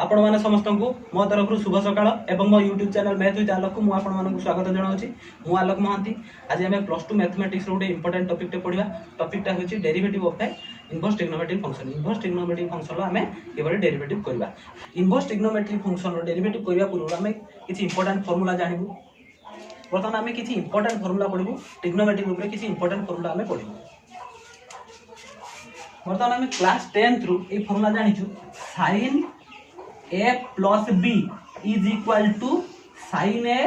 आपण माने समस्त को मो तरफ शुभ सकाळ एवं मो यूट्यूब चैनल मैथ विथ आलोक को आपण मानक स्वागत जनाऊँगी। मु आलोक महांती। आज आम +2 मैथमेटिक्स गोटे इंपोर्टेंट टॉपिक पढ़ा। टॉपिकटा होची derivative of A inverse trigonometric function. Inverse trigonometric function आम केवल डेरिवेटिव करबा। इनवर्स ट्रिग्नोमेट्रिक फंक्शन रो डेरिवेटिव करबा पूर्व आम किछि इंपोर्टेंट फार्मूला जानिबु। बर्तमान आम किछि इंपोर्टेंट फार्मूला पढ़बु। ट्रिग्नोमेट्रिक ऊपर किछि इंपोर्टेंट फार्मूला आम पढ़बु। बर्तमान आम क्लास 10 थ्रू ए फार्मूला जानिछु। sin a plus b is equal to sin a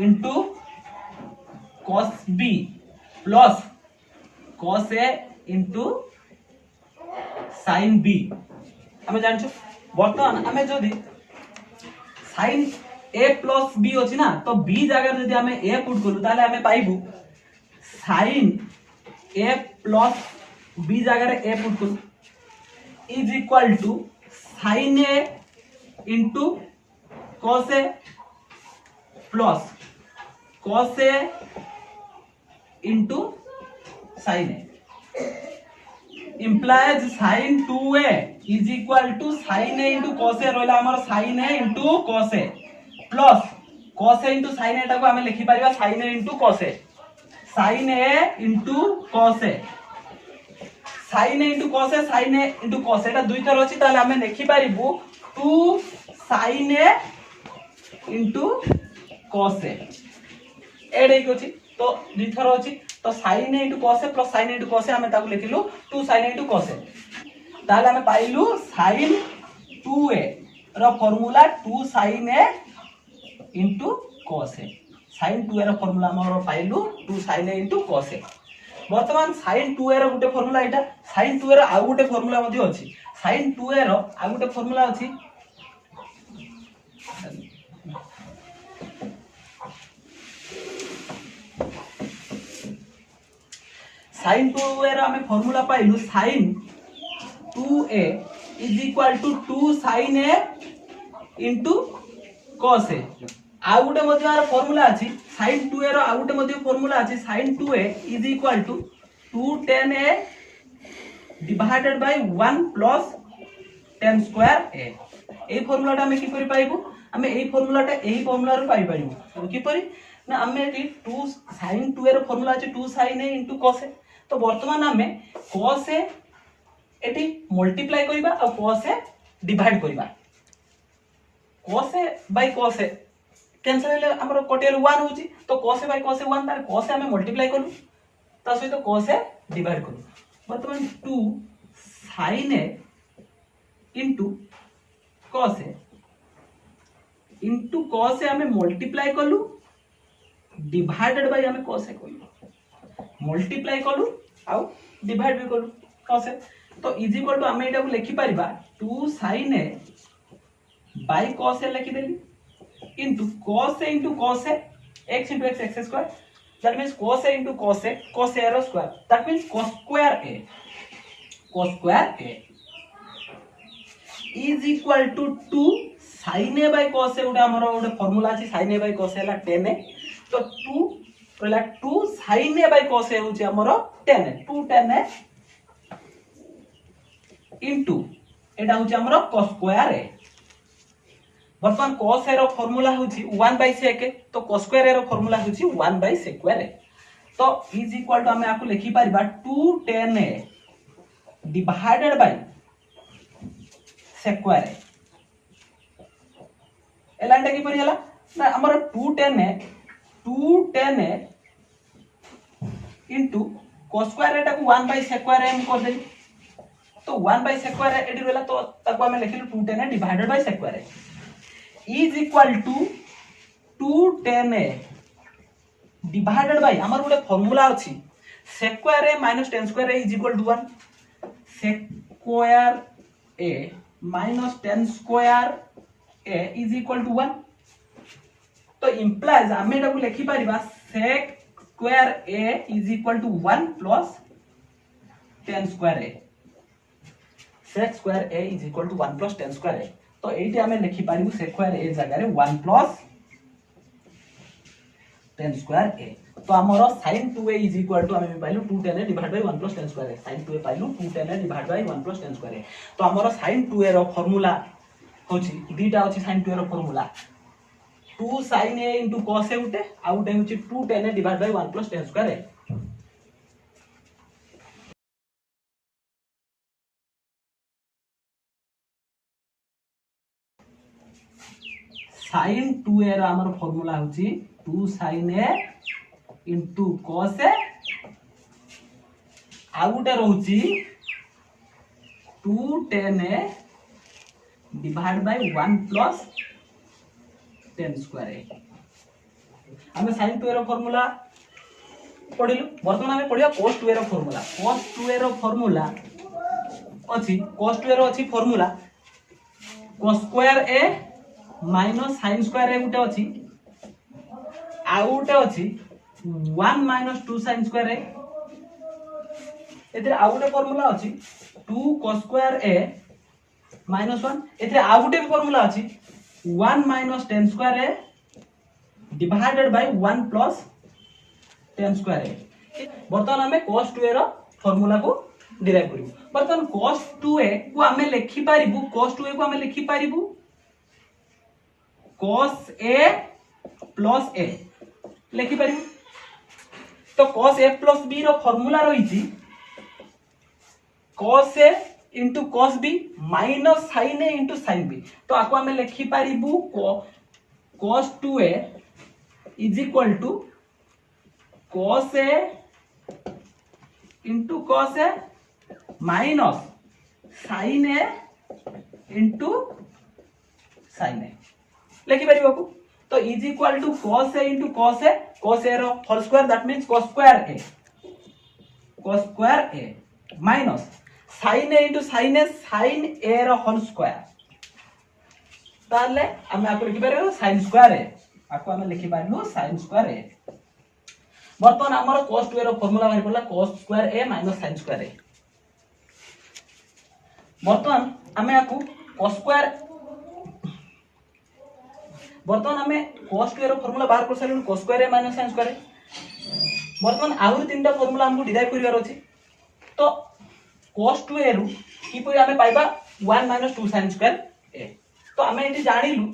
into cos b plus cos a into sin b। हमें जानछु बर्तमान हमें जदि sin a plus b अछि ना तो b जगह जदि हमें a पुट करू ताले हमें पाइबू sin a plus b जगह रे a पुट करू is equal to sin a into cos a plus cos a into sin a implies sin 2a is equal to sin a into cos a रहला हमर sin a into cos a plus cos a into sin a टाको हमें लिखि परिबा sin a into cos a sin a into cos a sin a into cos a sin a into cos a एटा दुई थर अछि ताले हमें लिखि परिबु 2 sin a into cos a एडे कि अछि तो दुई थर अछि तो sin a into cos a plus sin a into cos a हमें ताको लिखिलु 2 sin a into cos a ताले हमें पाइलु sin 2a रो formula 2 sin a into cos a sin 2a रो फार्मूला हमर पाइलु 2 sin a into cos a। वर्तमान sin 2a रो गुटे फार्मूला एटा sin 2a रो आ गुटे फार्मूला मध्ये अछि sin 2a रो आ गुटे फार्मूला अछि sin 2a रो हमें formula पाइलु sin 2a is equal to 2 sin a into cos a। आ गुटे मध्ये are formula अछि sin 2a रो आ गुटे मध्ये formula अछि sin 2a is equal to 2 tan a divided by 1 plus tan square a। ए फार्मूलाटा हमें कि परि पाइबु हमें ए फार्मूलाटा एही फार्मूला रो पाइ पाइबु कि परि ना हमें एटी 2 sin 2a रो फार्मूला अछि 2 sin a into cos a। तो वर्तमान हमें cos a एटी मल्टीप्लाई करिबा आ cos a डिवाइड करिबा cos a by cos a cancel हेले हमर कोटियल 1 होची तो cos a by cos a 1 तार cos a हमें मल्टीप्लाई करू ता सहित cos a डिवाइड करू। वर्तमान 2 sin a into cos a into cos a हमें मल्टीप्लाई करू डिवाइडेड बाय हमें cos a करू मल्टीप्लाई करू आ डिवाइड भी करू cos a तो इज इक्वल टू हमें एटा को लिखि परिबा 2 sin a by cos a लिखि देली into cos a into cos a x into x square that means cos a into cos a row square that means cos square a is equal to 2 sin a by cos a उडा हमरो उडा formula अछि sin a by cos a ला 10 a तो 2 कहला 2 sin a by cos a होछि हमरो 10 a 2 10 a into एटा होछि हमरो cos square a। वर्तमान cos a रो फार्मूला होछि 1 by sec a तो cos square a रो फार्मूला होछि 1 by sec square a तो इज इक्वल टू हमें आको लिखि परिबा 2 tan a divided by sec square a एलांटा कि परि हला ना हमर 2 tan a into cos square a टा को 1 by sec square a हम कर देली तो 1 by sec square a एडी रहला तो ताको हमें लिखिलु 2 tan a divided by sec square a is equal to 2 tan a divided by हमर गोटे फार्मूला अछि sec square a minus tan square a is equal to 1 sec square a minus tan square a is equal to 1 तो implies हमें एटा को लिखि परिबा sec square a is equal to 1 plus tan square a sec square a is equal to 1 plus tan square a तो एठी हमें लिखि पारिबु sec square a जगह रे 1 plus tan square a तो हमरो sin 2a is equal to हमें पाइलु 2 tan a divided by 1 plus tan square a sin 2a पाइलु 2 tan a divided by 1 plus tan square a तो हमरो sin 2a रो formula होची दीटा होची sin 2 रो formula 2 sin a into cos a उटे आ उटे होची 2 tan a divided by 1 plus tan square a sin 2a रा हमर फार्मूला होची 2 sin a into cos a आ उटे रहउची 2 tan a divided by 1 plus tan square a हमें sin 2 रो फार्मूला पढिलु वर्तमान हमें पढिया cos 2 रो फार्मूला cos 2 रो फार्मूला अछि cos 2 रो अछि formula cos square a minus sin square a गुटे अछि आ गुटे अछि 1 minus 2 sin square a एथिरे आ गुटे फार्मूला अछि 2 cos square a minus 1 एथिरे आ गुटे भी फार्मूला अछि 1 minus tan square a divided by 1 plus tan square a वर्तमान हमें cos 2a रो फार्मूला को डिराइव करिवु वर्तमान cos 2a को हमें लिखि पारिबु cos 2a को हमें लिखि पारिबु cos a plus a लिखि पारिबु तो cos a plus b रो फार्मूला रहिछि cos a into cos b minus sin a into sin b तो आको हमें लिखि पारिबु cos 2a is equal to cos a into cos a minus sin a into sin a लिखि पारिबो को तो is equal to cos a into cos a row whole square that means cos square a minus sin a into sin a row whole square ताले हमें आको लिखि पारिबो sin square a आको हमें लिखि पारिबो sin square a वर्तमान हमर cos 2 रो फार्मूला बाहर पड़ला cos square a minus sin square a वर्तमान हमें आको cos square वर्तमान हमें cos 2 रो फार्मूला बाहर कर सारिनु cos square a minus sin square a वर्तमान आउर तीनटा फार्मूला हमको डिराइव करिवार अछि तो cos 2a रु की पय हमें पाइबा 1 minus 2 sin square a तो हमें एटी जानिलु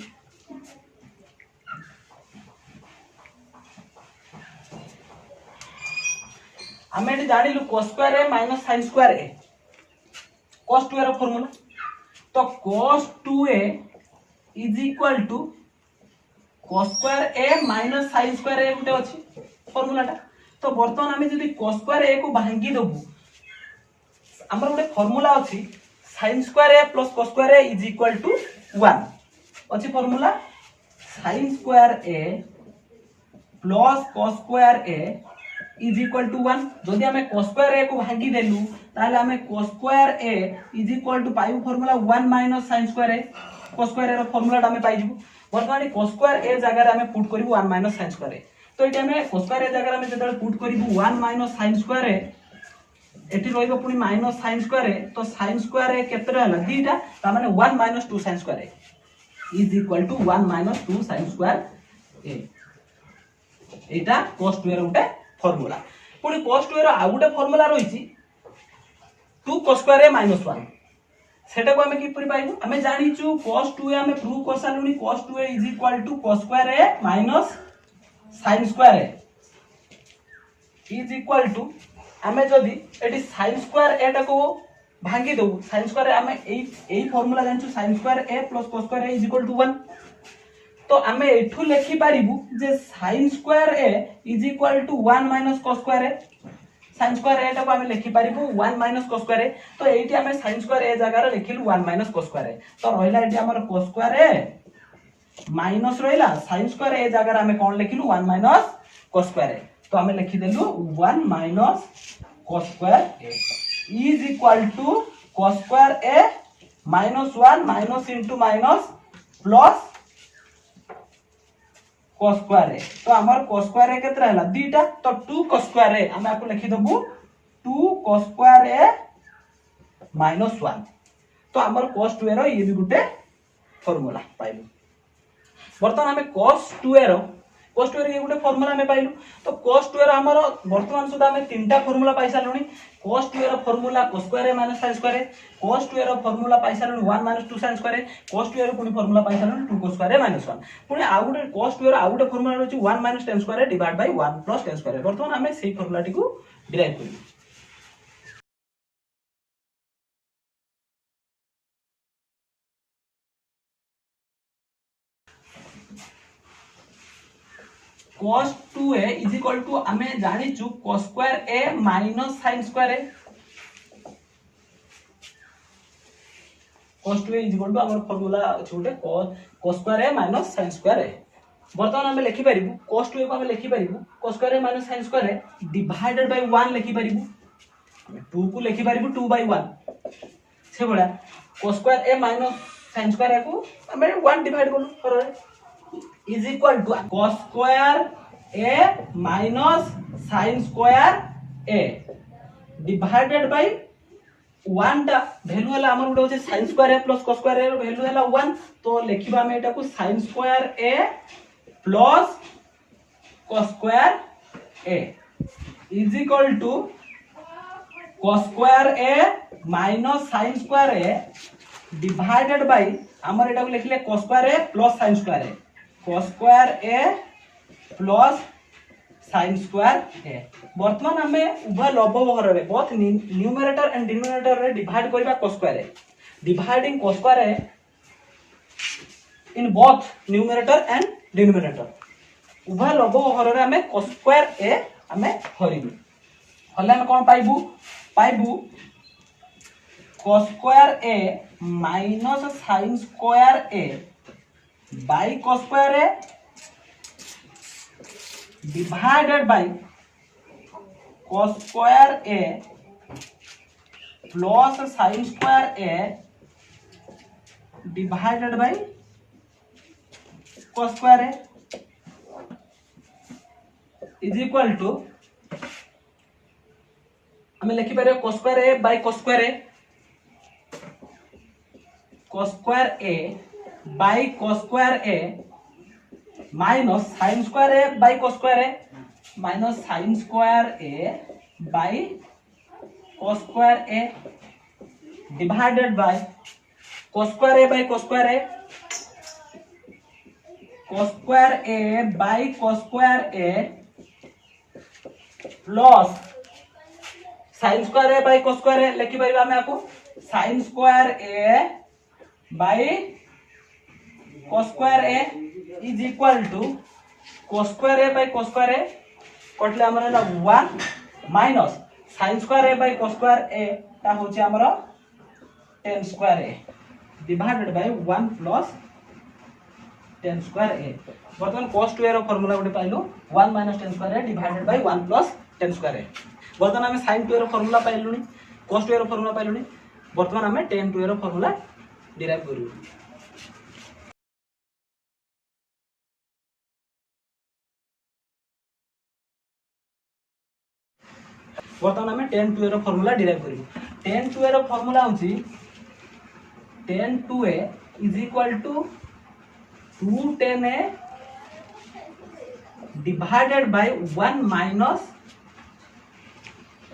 हमें एटी जानिलु cos square a minus sin square a cos 2a रो फार्मूला तो cos 2a is equal to cos square a minus sin square a गुटे अछि फार्मूलाटा तो वर्तमान हमें जदी cos square a को भांगी दबु हमर गुटे फार्मूला अछि sin square a plus cos square a is equal to 1 अछि formula sin square a plus cos square a is equal to 1 जदी हमें cos square a को भांगी देलु ताले हमें cos square a is equal to पाइबु formula 1 minus sin square a cos square a रो फार्मूलाटा हमें पाइजु वर्तमान cos square a जगह रे हमें पुट करिवु 1 minus sin square a तो एटा हमें cos square a जगह रे हमें जदि पुट करिवु 1 minus sin square a एटी रहइबो पुनी minus sin square a तो sin square a केते रहला दीटा ता माने 1 minus 2 sin square a is equal to 1 minus 2 sin square a Etah cos 2 row उटे formula पुनी cos 2 रो आ उटे फार्मूला रहिछि 2 cos square a minus 1 सेटा को हमें की परि पाइबु हमें जानिचु cos 2a हमें प्रूव कर सालुनी cos 2a is equal to cos square a minus sin square a is equal to हमें जदी एटी sin square a टा को भांगी दउ sin square a हमें एई formula जानचु sin square a plus cos square a is equal to 1 तो हमें एठू लिखि पारिबु जे sin square a is equal to 1 minus cos square a sin square a टा को हमें लिखि पारिबु 1 minus cos square a तो एठी हमें sin square a जगह रे लिखिलु 1 minus cos square a तो रहइला एठी हमर cos square a माइनस रहइला sin square a जगह रे हमें कोन लिखिलु 1 minus cos square a तो हमें लिखि देलु 1 minus cos square a is equal to cos square a minus 1 minus into minus plus cos square a तो हमर cos square a केतना हला दीटा तो 2 cos square a हम आपको लिखि दबु 2 cos square a minus 1 तो हमर cos 2 a रो ये भी गुटे फार्मूला पाइबु वर्तमान हमें cos 2 a रो cos स्क्वायर ये गोटे फार्मूला में पाइलु तो cos स्क्वायर हमर वर्तमान सुधा हमें तीनटा फार्मूला पाई सालुनी cos square formula cos square minus sin square cos square formula पाई सालुनी 1 minus 2 sin square cos square पुनी फार्मूला पाई सालुनी 2 cos स्क्वायर माइनस 1 पुनी आ गोटे cos स्क्वायर आ गोटे फार्मूला रहछि 1 minus tan square divide by 1 plus tan square वर्तमान हमें सेही फार्मूला टिकु डिराइव करियो cos 2a is equal to हमें जानी छु cos square a minus sin square a cos 2a is equal to हमर फार्मूला अछि गोटे cos square a minus sin square a वर्तमान हमें लिखि परिबु cos 2a को हमें लिखि परिबु cos square a minus sin square a divided by 1 लिखि परिबु 2 को लिखि परिबु 2 बाय 1 से बडा cos square a minus sin square a को हमें 1 डिवाइड करलु पर is equal to cos square a minus sin square a divided by 1 टा वैल्यू हला हमर उडे होचे sin square a plus cos square a रो वैल्यू हला 1 तो लिखिबा हम एटा को sin square a plus cos square a is equal to cos square a minus sin square a divided by हमर एटा को लिखले cos square a plus sin square a cos square a plus sin square a वर्तमान हमें उभय लब्ध हर रे both numerator and denominator रे divide करबा cos square a dividing cos square a in both numerator and denominator उभय लब्ध हर रे हमें cos स्क्वायर a हमें हरिबु हले हम कोन पाइबु cos square a minus sin square a by cos square a divided by cos square a plus sin square a divided by cos square a is equal to हमें लिखि पारे cos square a by cos square a by cos square a minus sin square a by cos square a minus sin square a by cos square a divided by cos square a by cos square a cos square a by cos square a plus sin square a by cos square a लिखि परिबा हम आको sin square a by cos square a is equal to cos square a by cos square a कटले हमर हला 1 minus sin square a by cos square a ता होचे हमर tan square a divided by 1 plus tan square a वर्तमान cos 2a रो formula गोटे pilo 1 minus tan square a divided by 1 plus tan square a वर्तमान हम sin 2a रो formula पाइलुनी cos 2a रो फार्मूला पाइलुनी वर्तमान हम tan 2a रो फार्मूला डिराइव करू वर्तमान हमें tan 2a रो फार्मूला डिराइव करिवो tan 2a रो फार्मूला होची tan 2a is equal to 2 tan a divided by 1 minus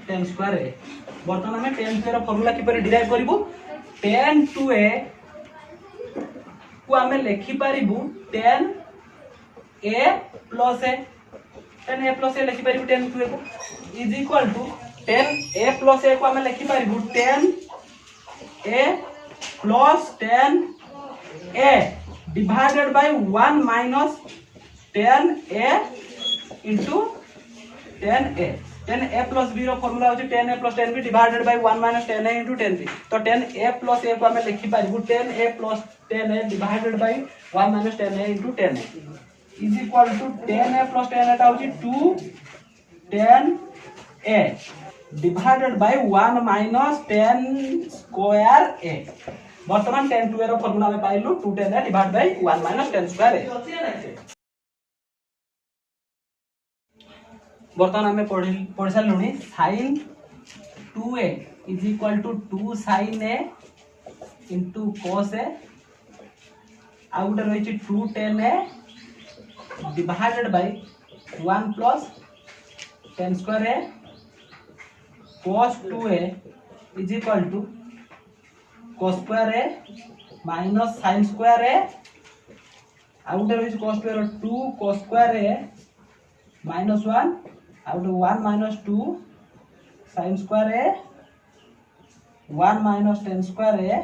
tan square a वर्तमान हमें tan 2a रो फार्मूला कि पर डिराइव करिवो tan 2a को हमें लिखि परिबु tan a plus a tan a plus a लिखि परिबु tan 2a को is equal to tan a plus a को हमें लिखि परिबु tan a plus tan a divided by 1 minus tan a into tan a tan a plus b रो formula होची tan a plus tan b divided by 1 minus tan a into tan b तो tan a plus a को हमें लिखि परिबु tan a plus tan a divided by 1 minus tan a into tan a is equal to tan a plus tan a टा होची 2 tan a divided by 1 minus tan square a वर्तमान tan 2a रो formula में पाइलु 2 tan a divided by 1 minus tan square a वर्तमान हमें पढ़ सालुनी sin 2a is equal to 2 sin a into cos a आ गुटे रही 2 tan a divided by 1 plus tan square a cos 2a is equal to cos square a minus sin square a आउट there is cos square 2 cos square a minus 1 आउट 1 minus 2 sin square a 1 minus tan square a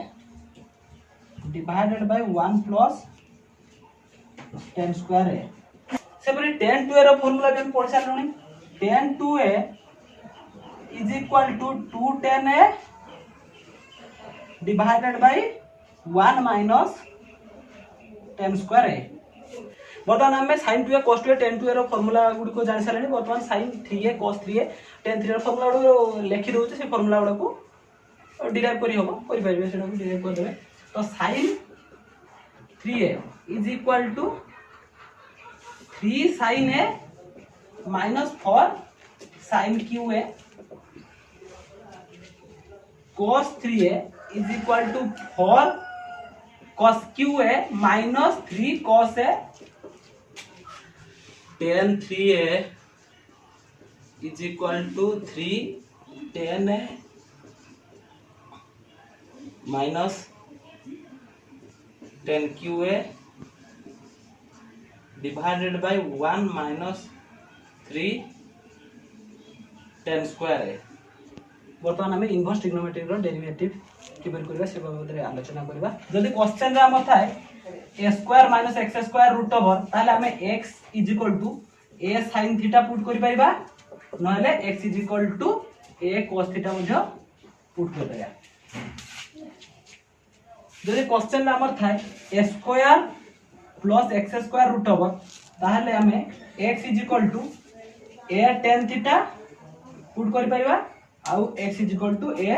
divided by 1 plus tan square a सेपरी tan 2a रो formula भी हम पढ़ सारलुनी tan 2a is equal to 2 tan a divided by 1 minus tan square a बर्तमान हमें sin 2a cos 2a tan 2a रो formula गुडी को जानि सारले बर्तमान sin 3a cos 3a tan 3a रो फार्मूला गुडी लिखि दोचे से फार्मूला गुडा को डिराइव करी होबो करि पाइबे सेटा को डिराइव कर देबे तो sin 3a is equal to 3 sin a minus 4 sin qa cos 3a is equal to 4 cos qa minus 3 cos a tan 3a is equal to 3 tan a minus tan qa divided by 1 minus 3 tan square है बर्तमान हमें inverse trigonometry रो derivative किपर करबा से बाबत रे आलोचना करबा जदी क्वेश्चन रे हम थाए a square minus x square root over ताले हमें x is equal to a sin theta put करि पाइबा नहले x is equal to a cos theta मध्य पुट कर देबा जदी क्वेश्चन रे हमर थाए a square plus x square root over ताहले हमें x is equal to a tan theta put करि पाइबा आउ x is equal to a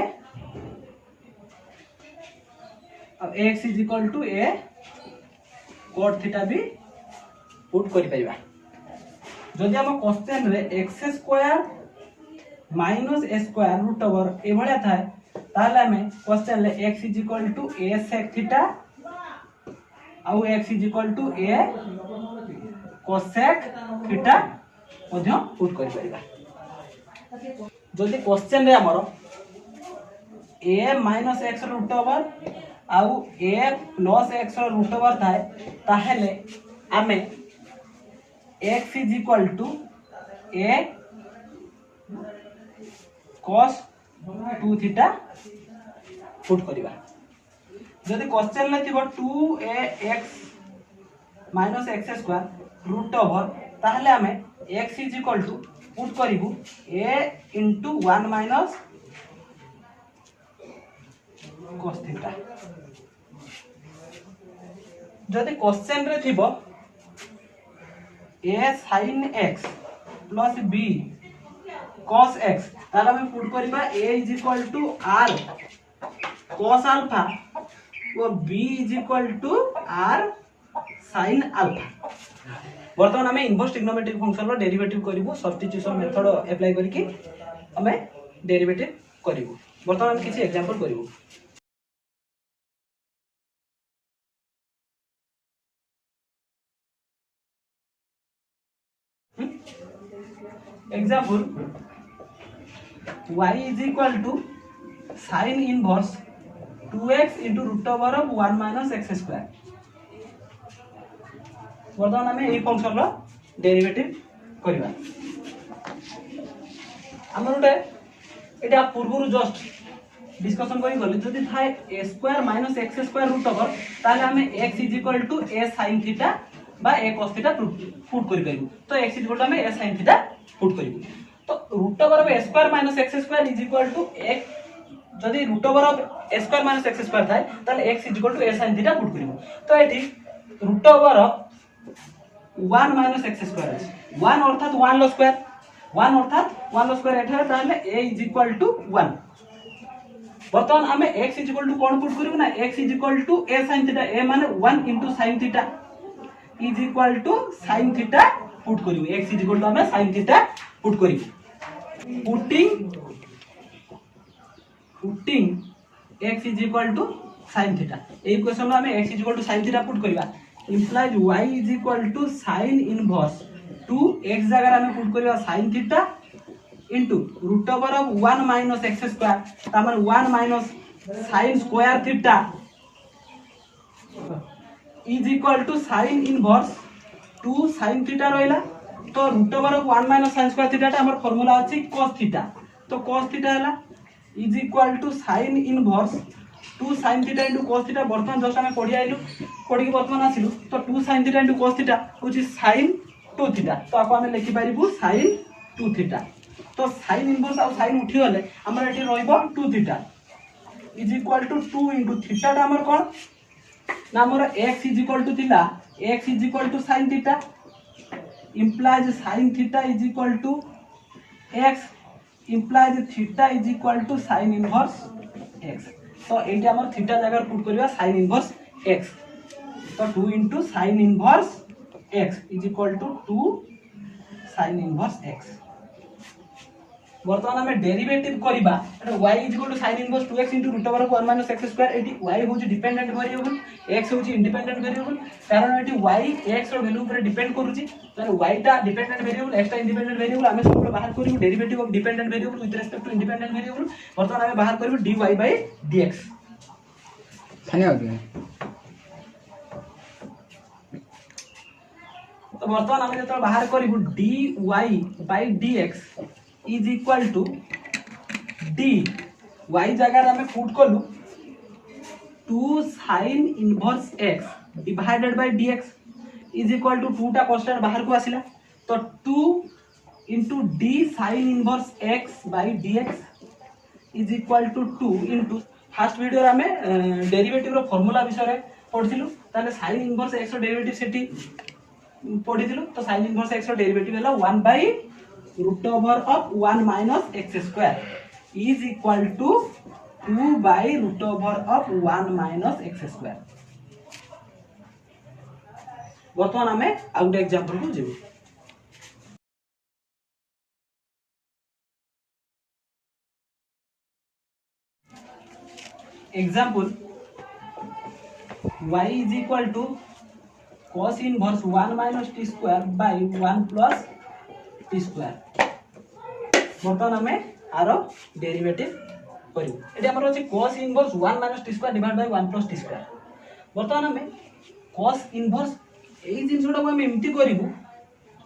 अब x is equal to a cot theta भी पुट करि पाइबा जदि हम क्वेश्चन रे x square minus a square root over ए भलिया थाए ताहले हमें क्वेश्चन रे x is equal to a sec theta आउ x is equal to a cosec theta मध्य पुट करि पाइबा जदि क्वेश्चन रे हमर a minus x root over आउ a plus x root over थाए ताहेले हमें x is equal to a cos 2 theta put करिबा जदि क्वेश्चन ले थिबो 2ax minus x square root over ताहले हमें x is equal to put करिबु a into 1 minus cos theta जदि क्वेश्चन रे थिबो a sin x plus b cos x ताले हमें पुट करिबा a is equal to r cos alpha और b is equal to r sin alpha वर्तमान हमें इनवर्स ट्रिग्नोमेट्रिक फंक्शन रो डेरिवेटिव करिवो सब्स्टिट्यूशन मेथड अप्लाई करके हमें डेरिवेटिव करिवो वर्तमान हम किछि एग्जांपल करिवो example y is equal to sin inverse 2x into root over of 1 minus x square वर्तमान हमें ए फंक्शन रो डेरिवेटिव करबा हमर उटे एटा पूर्वरु जस्ट डिस्कशन करी गले जदि थाए a square minus x square root over ताले हमें x is equal to a sin theta बा a cos थीटा पुट करि परबो तो x इज इक्वल टू हमें a sin थीटा पुट करबो तो root over of a square minus x square is equal to x जदि root over of a square minus x square थाए ताले x is equal to a sin theta put करबो तो एठी root over of 1 minus x square 1 अर्थात 1 लो square 1 अर्थात 1 लो square एठा ताले a is equal to 1 वर्तमान हमें x इज इक्वल टू कोन पुट करिवो ना x is equal to a sin theta a माने 1 into sin theta is equal to sin theta put करिवो x इज इक्वल टू हमें sin theta put करिवो putting x is equal to sin theta ए equation में हमें x is equal to sin theta put करबा implies y is equal to sin inverse 2x जगह हमें put करिया sin theta into root over of 1 minus x square तामन 1 minus sin square theta is equal to sin inverse 2 sin theta रहिला तो root over of 1 minus sin square theta ता हमर formula अछि cos theta तो cos theta हला is equal to sin inverse 2 sin theta into cos theta वर्तमान just हमें पढ़ी आइलु पढ़ी के वर्तमान आसिलु तो 2 sin theta into cos theta होची sin 2 theta तो आपको हमें लिखि पारिबु sin 2 theta तो sin inverse और sin उठी गले हमर एठी रहइबो 2 theta is equal to 2 into theta ता हमर कोन ना हमर x is equal to थिला x is equal to sin theta implies sin theta is equal to x implies theta is equal to sin inverse x तो eighty हमर theta जगह put करिया sin inverse x तो 2 into sin inverse x is equal to 2 sin inverse x वर्तमान हमें derivative करिबा एटा y is equal to sin inverse 2x into root over of 1 minus x square एटी y होची dependent variable x होची independent variable कारण एटी y x रो value ऊपर डिपेंड करूची तो y टा डिपेंडेंट वेरिएबल x टा इंडिपेंडेंट वेरिएबल हमें सब बाहर करिबो derivative of dependent variable with respect to independent variable वर्तमान हमें बाहर करिबो dy by dx धन्यवाद। तो वर्तमान हमें जतो बाहर करिबो dy by dx is equal to d y जगह हमें पुट कलु 2 sin inverse x divided by dx is equal to 2 टा कांस्टेंट बाहर को आसिला तो 2 into d sin inverse x by dx is equal to 2 into first video रे हमें derivative रो formula विषय रे पढिथिलु ताले sin inverse x रो डेरिवेटिव सेठी पढिथिलु तो sin inverse x रो डेरिवेटिव हला 1 by root over of 1 minus x square is equal to 2 by root over of 1 minus x square वर्तमान हमें आउट एग्जांपल को जेबो example y is equal to cos inverse 1 minus t square by 1 plus t square वर्तमान हमें आरो derivative करियो eighty हमर अछि cos inverse 1 minus t square divided by 1 plus t square वर्तमान हमें cos inverse एई जिनसोडा को हम एमटी करिवु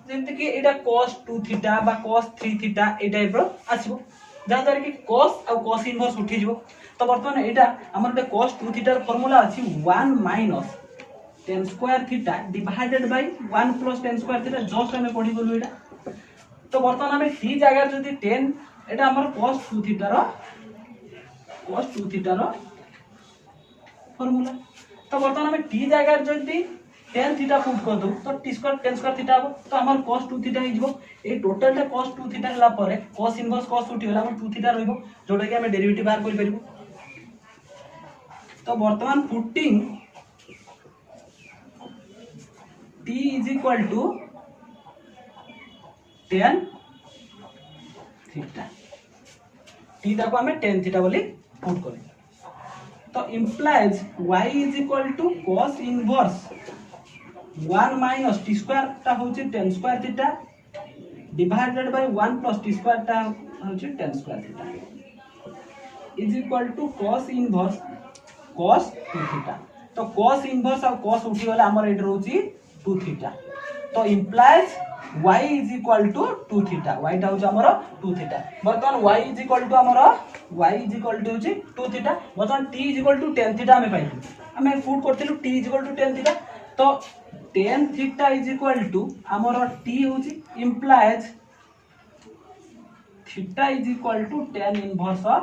जेंते कि एटा cos 2 थीटा बा cos 3 थीटा ए टाइप रो आसीबो जहा द्वारा कि cos और cos इनवर्स उठी जिवो तो वर्तमान एटा हमर बे cos 2 थीटा रो फार्मूला अछि 1 minus tan square theta divided by 1 plus tan square theta just हमें पढी गलु एटा तो वर्तमान हमें t जगह जदी 10 एटा हमर cos 2 थीटा रो फार्मूला तो वर्तमान हमें t जगह जदी tan थीटा पुट कर दो तो t square tan square theta हो तो हमर cos 2 थीटा हिजबो ए टोटल टा cos 2 थीटा हला परे cos इनवर्स cos उठी होला हमर 2 थीटा रहइबो जोटा कि हमें डेरिवेटिव बाहर करि परिबो तो वर्तमान putting t is equal to tan theta t टा को हमें tan थीटा बोली पुट करें तो implies y is equal to cos inverse 1 minus t square टा होची tan square theta divided by 1 plus t square टा होची tan square theta is equal to cos inverse cos 2 theta तो cos inverse और cos उठी वाला हमर eight रहउची 2 theta तो implies y is equal to 2 theta y टा होची हमर 2 थीटा वर्तमान y is equal to हमर y is equal to होची 2 थीटा वर्तमान t is equal to tan theta हमें पाइलु हमें पुट करथिलु t is equal to tan theta तो tan theta is equal to हमर t होची implies theta is equal to tan inverse of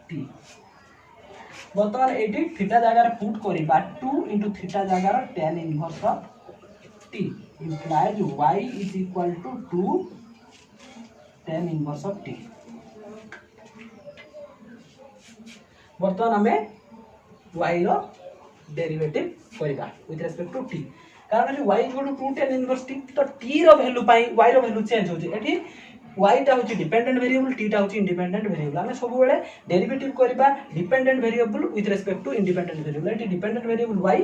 t वर्तमान एटी थीटा जगह पुट करिबा 2 into थीटा जगह tan inverse of t implies y is equal to 2 tan inverse of t वर्तमान हमें y रो derivative करिबा विथ रिस्पेक्ट टू t कारण y is equal to 2 tan inverse t तो t रो value pi y रो value change होची एठी y टा होची dependent variable t टा होची इंडिपेंडेंट वेरिएबल हमें सब बेले डेरिवेटिव करिबा dependent variable with respect to independent variable एठी डिपेंडेंट वेरिएबल y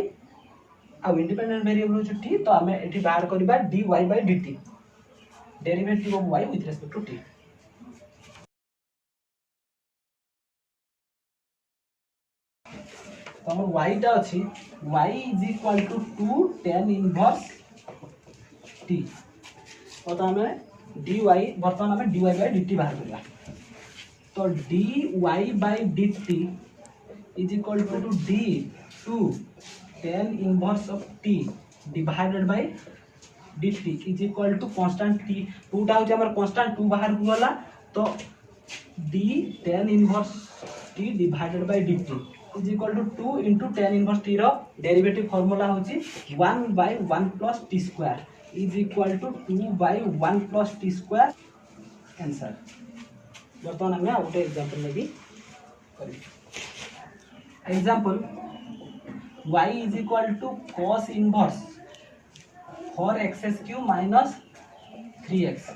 आ इंडिपेंडेंट वेरिएबल होची t तो हमें एठी बाहर करबा dy by dt derivative of y with respect to t। तो हमर y टा अछि y is equal to 2 tan inverse t और तो हमें dy वर्तमान हमें dy by dt बाहर करबा। तो dy by dt is equal to d 2 tan inverse of t divided by dt is equal to constant t 2 टा होचे हमर constant 2 बाहर गला तो d tan inverse t divided by dt is equal to 2 into tan inverse t row derivative formula होची 1 by 1 plus t square is equal to 2 by 1 plus t square answer. वर्तमान हमें आउटे example में भी करी example y is equal to cos inverse 4x cube minus 3x।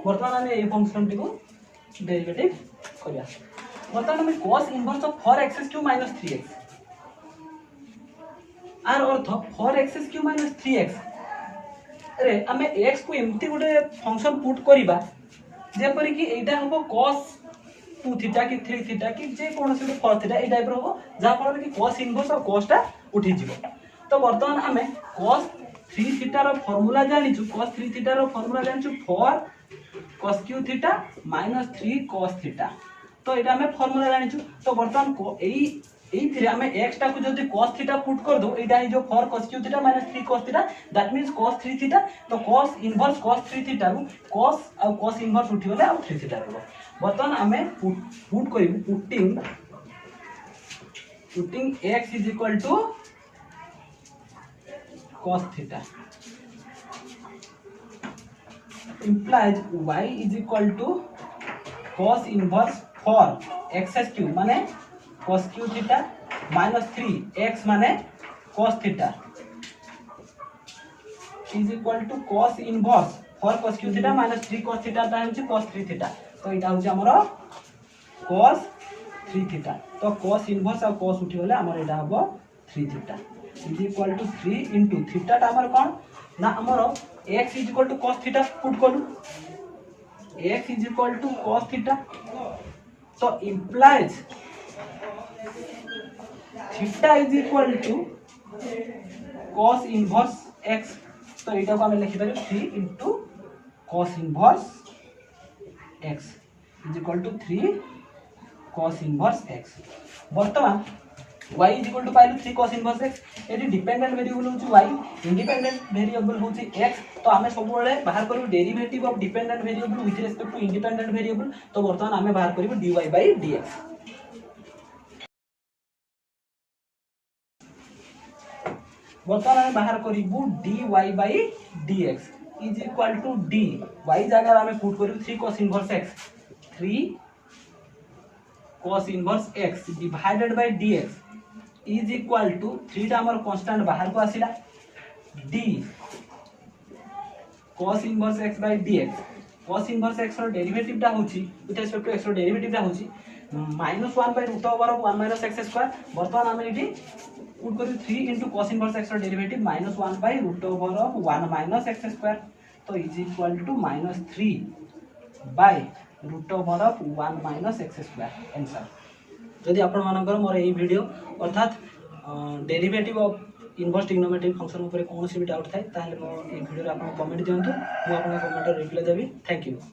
वर्तमान हमें ये function T को डेरिवेटिव करिया। वर्तमान हमें cos inverse of 4x cube minus 3x आर अर्थ 4x cube minus 3x रे हमें x को एमती गोटे फंक्शन पुट करिबा जेपरि कि एटा हबो cos 2 थीटा कि 3 थीटा कि जे कोनोसी 4 थीटा ए टाइप रो हबो जा फल कि cos इनवर्स और cos टा उठी जिवो। तो वर्तमान हमें cos 3 थीटा रो फार्मूला जानि छु cos 3 थीटा रो फार्मूला जानि छु 4 cos q theta minus 3 cos theta. तो एटा हमें फार्मूला जानि छु। तो वर्तमान को एई थ्री हमें x टा को जदी cos थीटा पुट कर दो एटा ही जो 4 cos q theta minus 3 cos theta that means cos 3 theta. तो cos इनवर्स cos 3 थीटा रो cos और cos इनवर्स उठी गले और 3 थीटा रो। वर्तमान हमें पुट करिबु putting x is equal to cos theta implies y is equal to cos inverse 4 x cube माने cos q theta minus 3 x माने cos theta is equal to cos inverse 4 cos q theta minus 3 cos theta ता होची cos 3 theta। तो इटा होची हमरो cos 3 theta। तो cos inverse और cos उठी गले हमर इटा हबो 3 theta is equal to 3 into theta ता हमर कोन ना हमरो x is equal to cos theta put करू x is equal to cos theta। तो implies theta is equal to cos inverse x। तो इटा को हम लिखि पारे 3 into cos inverse x is equal to 3 cos inverse x। वर्तमान y is equal to पाइलु 3 cos inverse x एटी डिपेंडेंट वेरिएबल होची y इंडिपेंडेंट वेरिएबल होची x। तो हमें सब बेले बाहर करू derivative of dependent variable with respect to independent variable. तो वर्तमान हमें बाहर करू dy by dx। वर्तमान हमें बाहर करू dy by dx is equal to d y जगह हमें पुट करू 3 cos inverse x 3 cos inverse x divided by dx is equal to 3 टा हमर कांस्टेंट बाहर को आसिला d cos inverse x by dx cos inverse x रो derivative टा होची विथ रिस्पेक्ट टू x रो डेरिवेटिव टा होची -1 by root over of 1 minus x square। वर्तमान हमें एटी पुट करू 3 into cos inverse x रो derivative -1 by root over of 1 minus x square। तो is equal to -3 by root over of 1 minus x square answer. जदि आपण मानकर मोर एई वीडियो अर्थात derivative of inverse trigonometric function ऊपर कोनोसी भी डाउट थाए ताले मो ए वीडियो रे आपण कमेंट दियंतु मु आपण comment reply Devi. Thank you.